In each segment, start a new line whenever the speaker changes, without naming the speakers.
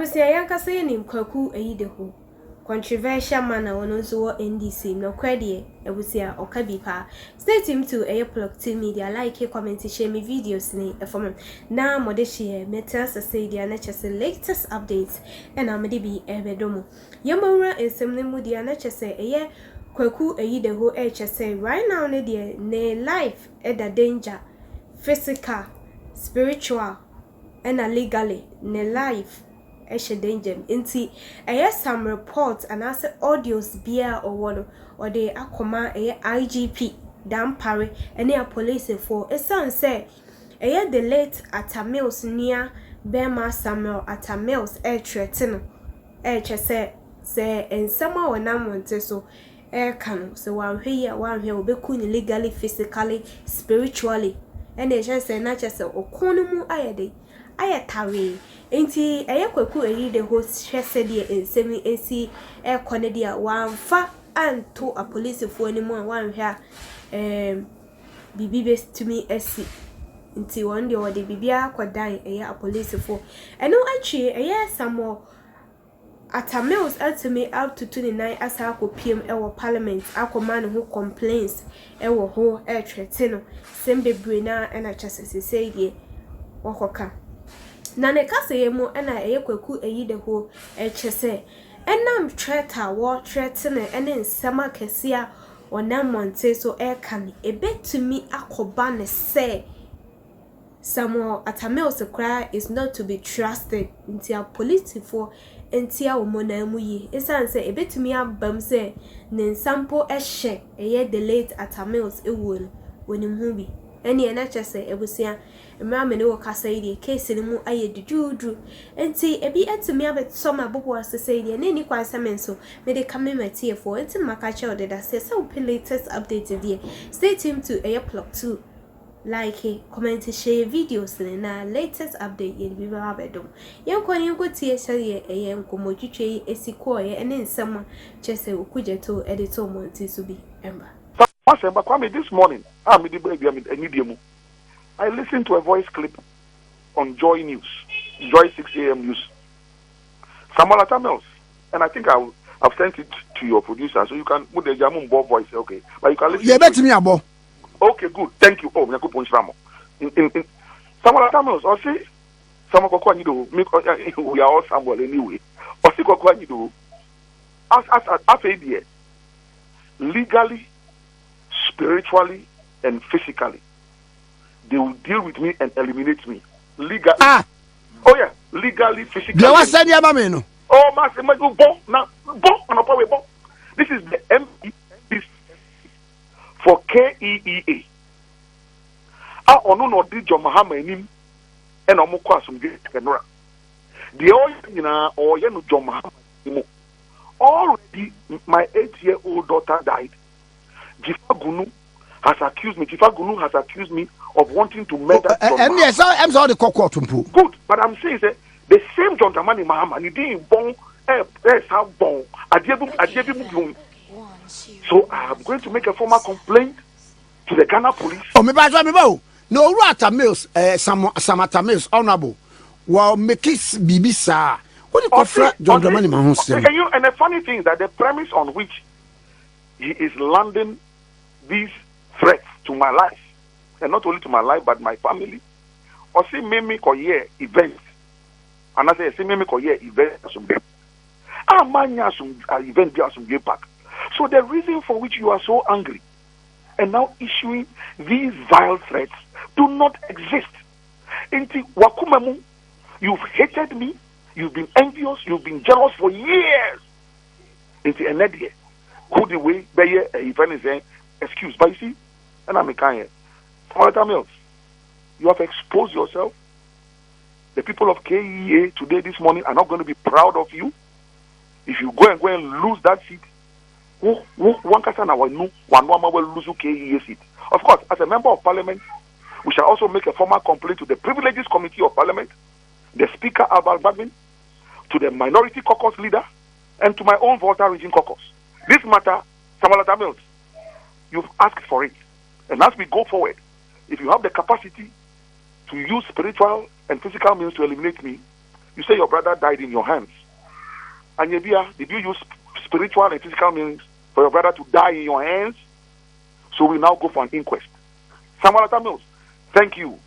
Ebusia yanka say nim koku eyideho. Controversial man ono so wo NDC no kwede ebusia okabi pa. Stay tuned to Plug T Media, like, comment, share me videos ni efom. Na mode share metas say dia na chese latest updates and amede bi ebedomo. Yamawra ensem ne mu dia na chese eye kwaku eyideho chese right now ne dia ne life da danger, physical, spiritual and legally ne life eshe danger inti some reports and as audios bia or one or they akoma IGP dan pare and a police for a son say the late Atamils near Bema Samuel Atamils threaten say and someone when I want so can so one here will be legally, physically, spiritually and they just say not just okonumu ayede ayatawe enti kwaku the host said in semi AC air Conedia one fa and to a police for anymore one here bibi to me SC enti one day or the bibia kwa die a police for and no actually some more Atamils ultimate up to 29 as I could PM our parliament our man who complains our whole air threaten sembe brina and I just say ye wakoka na ne kase yemu na kwaku eyideho chese enam treta wo threaten ene nsema kesia onam monte so kan ebetumi akoba ne se Samuel Atamils cry is not to be trusted until police for entia omona mu yi esan se ebetumi abam se ne sample ehye the late Atamils ewon wonim hu bi ene na chese ebusia emra me ne wo kasa yi case ni mu aye dududu enti ebi etumi abet soma bobo asese yi ne ni kwa semenso me de kamemati for enti makache odeda se so latest update there. Stay tuned to Plug 2. Like, comment, share videos na latest update ye bi ba bedom. Yen kwani ko tie share ye nkomo twitwe esiko ye ene nsema chese okuje to editor monti so bi emba.
Masemba kwame this morning, I listened to a voice clip on Joy News, Joy 6 a.m. News. Samuel Atamils, and I think I've sent it to your producer, so you can put the Jamun Bob voice, okay? But you can listen.
Yeah, bet me abo.
Okay, good. Thank you. Oh, good point, Ramo. Samuel Atamils, or say, Samuel Kokwanido, we are all Samuel anyway. Or say Kokwanido, as ADA, legally, spiritually, and physically, they will deal with me and eliminate me. Legally. Oh yeah, legally, physically.
Oh,
this is the MP for KEEA. I ono no di John Mahama enim and omo kwa asumdwe kenora. The all no John Mahama imo. Already my 8-year-old daughter died. Jifagunu has accused me of wanting to murder John Mahama.
Yes, I'm sorry the court.
Good, but I'm saying that the same John Dramani Mahama he didn't born born. So I am going to make a formal complaint to the Ghana police.
Oh, me no Atamils, some Atamils honorable. Well, make it Bibisa. What do you call John Dramani Mahama?
And the funny thing is that the premise on which he is landing these threats to my life, and not only to my life but my family, or see me call year events, and I say see me call year events some event some back. So the reason for which you are so angry and now issuing these vile threats do not exist. Inti wakumemu, you've hated me, you've been envious, you've been jealous for years. Inti enedie, who the way beye event is saying excuse, but you see, and I'm a kind. Atamils, you have exposed yourself. The people of KEA today, this morning, are not going to be proud of you. If you go and lose that seat, one person will lose KEA seat. Of course, as a member of parliament, we shall also make a formal complaint to the Privileges Committee of Parliament, the Speaker Albert Badmin, to the Minority Caucus leader, and to my own Volta Region Caucus. This matter, Samuel Atamils, you've asked for it. And as we go forward, if you have the capacity to use spiritual and physical means to eliminate me, You say your brother died in your hands. And did you use spiritual and physical means for your brother to die in your hands? So we now go for an inquest. Samuel Mills, thank you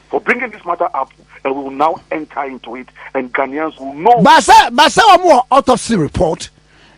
for bringing this matter up, and we will now enter into it, and Ghanaians will know.
But more autopsy report.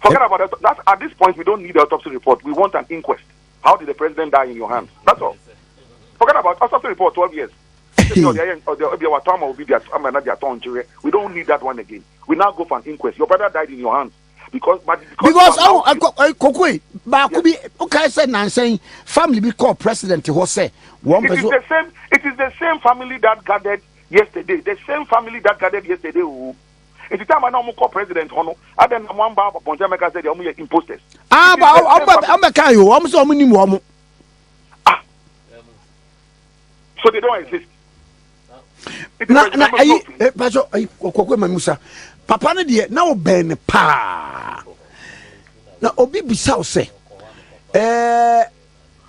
Forget about it. That's, at this point, we don't need the autopsy report. We want an inquest. How did the president die in your hands? That's all. Forget about autopsy report, 12 years. We don't need that one again. We now go for an inquest. Your brother died in your hands. Because
okay, said Nancy, family be called president who say one
it is the same family that gathered yesterday. The same family that gathered yesterday who it's the time I know call president Hono. I then one bar of Ponjamaka said they're imposters. So they don't exist.
Papa ne de na oben pa na obi bisa say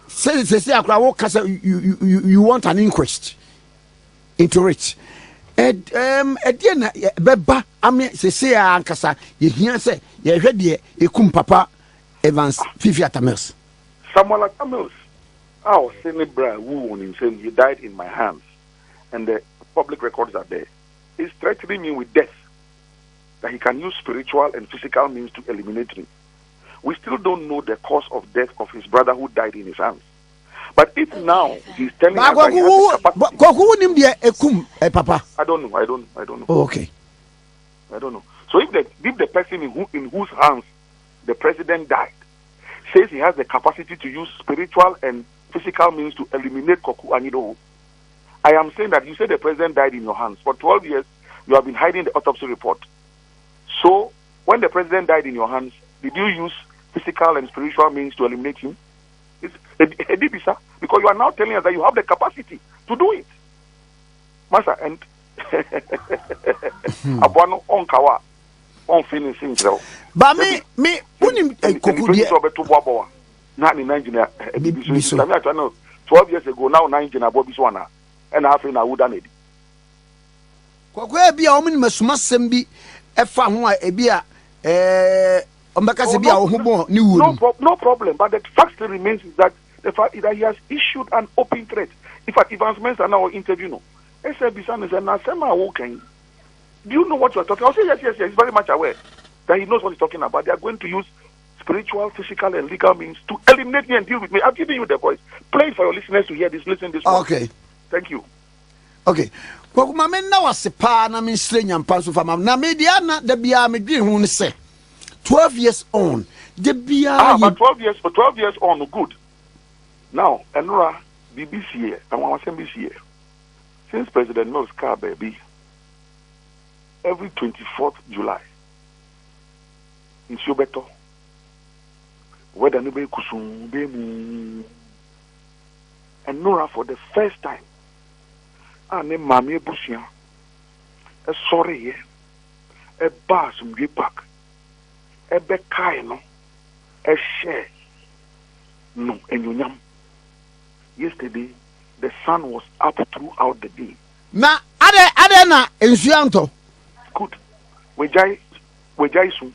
say akra wo kasa you want an inquest into it de na beba ame say ankasa ye hia say ye hwe de ekum papa Evans Fifi Atamels
Samuel Atamels our Senebra who on himself he died in my hands and the public records are there. He's threatening me with death, that he can use spiritual and physical means to eliminate me. We still don't know the cause of death of his brother who died in his hands. But if now he's telling us that he has the
Papa?
I don't know.
Oh, okay.
I don't know. So if the person in whose hands the president died says he has the capacity to use spiritual and physical means to eliminate koku anyihodo, I am saying that you say the president died in your hands. For 12 years, you have been hiding the autopsy report. So, when the president died in your hands, did you use physical and spiritual means to eliminate him? It's a dibisa, because you are now telling us that you have the capacity to do it. Master, and Abuano on Kawa, on finishing.
But me,
not in Nigeria, 12 years ago, now 19 about this one. And I think I would have it.
Kwakwe bia omu ni masuma sembi efa ho a ebia ombakase bia ohubo ni wuru.
No problem, but the fact still remains is that the fact is that he has issued an open threat. In fact, Evans Mensah now interview no. Bisan is na sema woken. Do you know what you are talking about? I'll say yes. He's very much aware that he knows what he's talking about. They are going to use spiritual, physical, and legal means to eliminate me and deal with me. I'm giving you the voice. Play it for your listeners to hear this. Listen this one.
Okay.
Thank you.
Okay. Kwa mama na wasepa na me nsre nyampa so fa mama na me dia na da bia me dwen hu ne se 12 years on da bia
but 12 years on good. Now Enura BBC here and one assembly here. Since President Mills car baby every 24th July in Sobeto whether no be kusum be mu Enura for the first time ane mami ebusia sorry here bas mwe park be kai no share no enyonyam. Yesterday the sun was up throughout the day.
Na ade na ensuanto
good wejai soon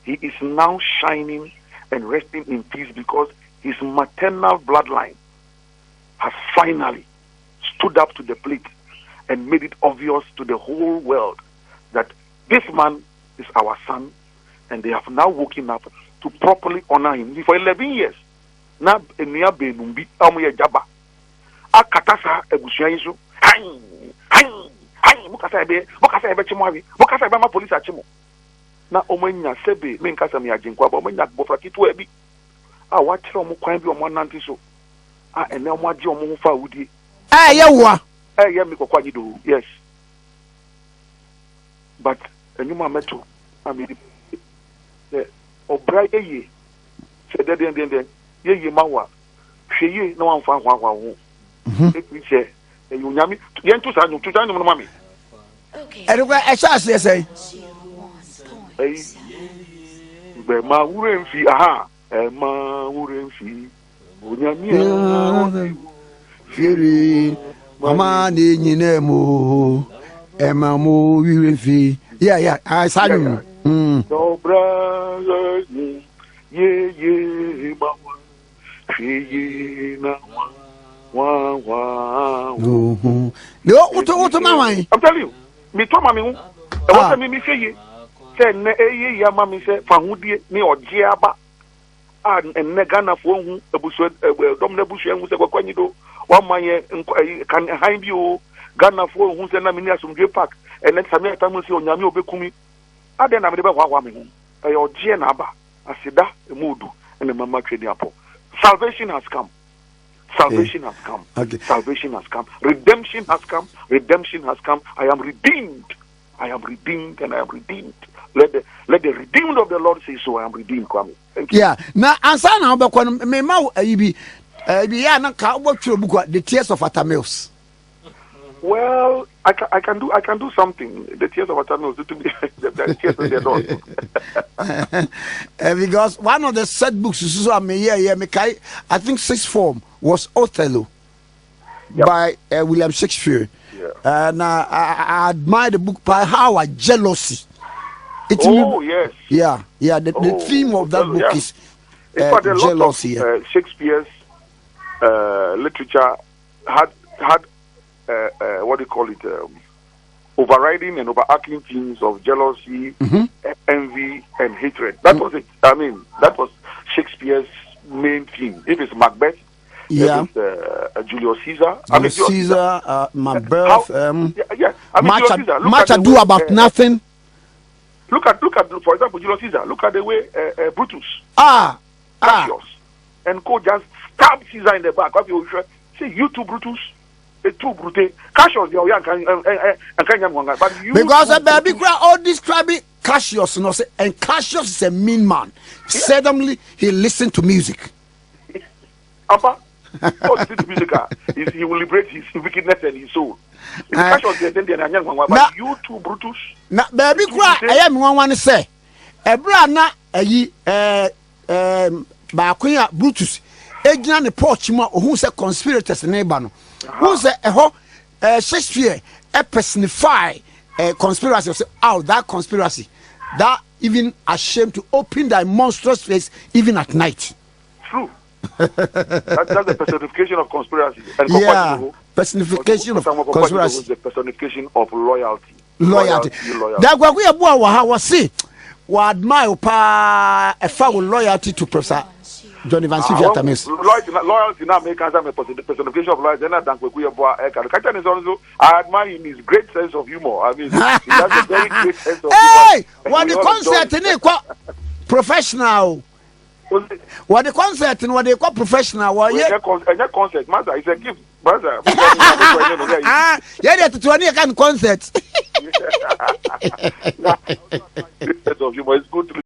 he is now shining and resting in peace because his maternal bloodline has finally stood up to the plate and made it obvious to the whole world that this man is our son, and they have now woken up to properly honor him. For 11 years, now enia benumbi amuye jaba akatasa ebusuanyiso mukasa ebe chimwabi mukasa ebe ma police achimo na omanya sebe me nkasa me aginkwa ba omanya bofra kitu ebi wa kire omo kwan bi omo nanti so ene omo agi omo fa wudie
yewa
me kokwa gido yes but enyuma meto amedi obra ye se den ye mawa hweye na wanfa hwa ho ekwiche enyami yentu sa nyu tuja nyu mami
okay erugwa echase say
be ma wure mfi ma wure mfi onyami
firi mama ni nyine mo Emamo wirefi. Yeah. I saw him.
No brothers, ye, mama, ye, na, wa.
No, what am I?
I'm telling you, me to mami, I want me say, ne ya mami say, fahudie, ni ojiaba, and negana for whom a bush, domina bush, and was a quanido, 1 man can hide you, Ghana for whom send a minia some park, and then some time will see on Yami Bekumi. I then I'm never one a Ojianaba, a Sida, a Mudu, and a Mama Trediapo. Salvation has come. Salvation has come.
Okay.
Salvation has come. Redemption has come. Redemption has come. I am redeemed. I am redeemed and I am redeemed. Let the redeemed of the Lord say so. I am redeemed, Kwame. Thank you.
Yeah. Now, answer now, but when me mau be the tears of Atamils.
Well, I can do something. The tears of Atamils to be the tears of the Lord.
Because one of the set books I think sixth form was Othello by William Shakespeare.
Yeah.
And I admire the book by how jealousy.
Yes.
Yeah. The theme of that book is jealousy.
Shakespeare's literature had what do you call it? Overriding and overarching themes of jealousy, envy, and hatred. That was it. I mean, that was Shakespeare's main theme. If it's Macbeth,
yeah,
Julius Caesar.
Macbeth.
Much
ado about nothing.
Look at, for example, Julius Caesar. Look at the way Brutus, Cassius, and Co just stabbed Caesar in the back. Say, you two Brutus. Too brute. Cassius, but you
because a baby all describing Cassius, and Cassius is a mean man. Yeah. Suddenly he listened to music.
Papa, listen to music. He will liberate his wickedness and his soul. Cassius, but you two Brutus. Now,
baby, I am one say, a brana Bakuya Brutus. Egina ne porch ma who say conspirators neighbor no who say Shakespeare personify conspiracy say that conspiracy that even ashamed to open thy monstrous face even at night.
True. That's the personification of conspiracy. And
personification of conspiracy.
The personification of loyalty.
That we are was see we admire a foul loyalty to Professor Johnny Van Sivia.
Loyalty now make us a personification of loyalty. I admire him his great sense of humor. I mean, he has a very great sense of humor.
Hey, what the concert in professional? What the concert in what they call professional?
Concert, master, it's a gift, master.
Yeah, to 20 can concert.
Sense of humor is good.